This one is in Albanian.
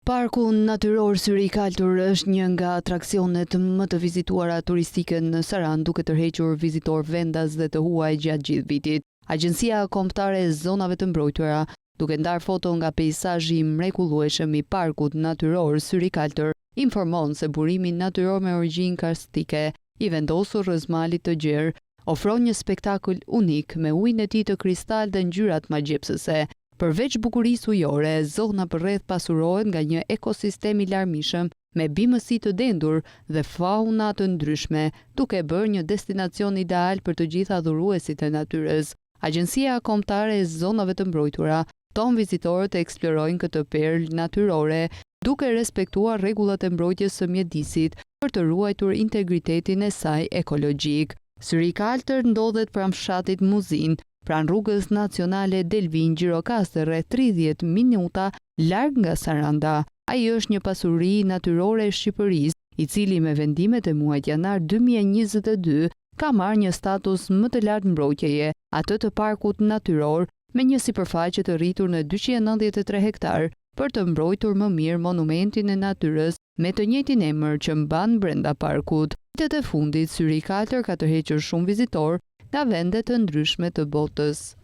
Parku natyror Syri i Kaltur është një nga atraksionet më të vizituara turistike në Saran, duke tërhequr vizitor vendas dhe të huaj gjatë gjithë vitit. Agjencia Kombëtare e Zonave të Mbrojtura, duke ndarë foto nga peizazhi i mrekullueshëm i Parkut Natyror Syri i Kaltur, informon se burimi natyror me origjinë karstike, i vendosur rreth malit të gjerë, ofron një spektakël unik me ujin e tij të kristal dhe ngjyrat magjepsëse. Përveç bukurisë ujore, zona përreth pasurohet nga një ekosistem i larmishëm me bimësi të dendur dhe fauna të ndryshme, duke bërë një destinacion ideal për të gjithë adhuruesit e natyrës. Agjencia Kombëtare e Zonave të Mbrojtura ton vizitorët të eksplorojnë këtë perlë natyrore, duke respektuar rregullat e mbrojtjes së mjedisit për të ruajtur integritetin e saj ekologjik. Syri i Kaltër ndodhet pranë fshatit Muzin, pranë rrugës nacionale Delvin Gjirokastër, rreth 30 minuta larg nga Saranda. Ai është një pasuri natyrore e Shqipërisë, i cili me vendimet e muajit janar 2022 ka marrë një status më të lartë mbrojtjeje, atë të parkut natyror, me një sipërfaqe të rritur në 293 hektar, për të mbrojtur më mirë monumentin e natyrës me të njëjtin emër që mban brenda parkut. Vitet e fundit, Syri i Kaltër ka tërhequr shumë vizitorë nga vende të ndryshme të botës.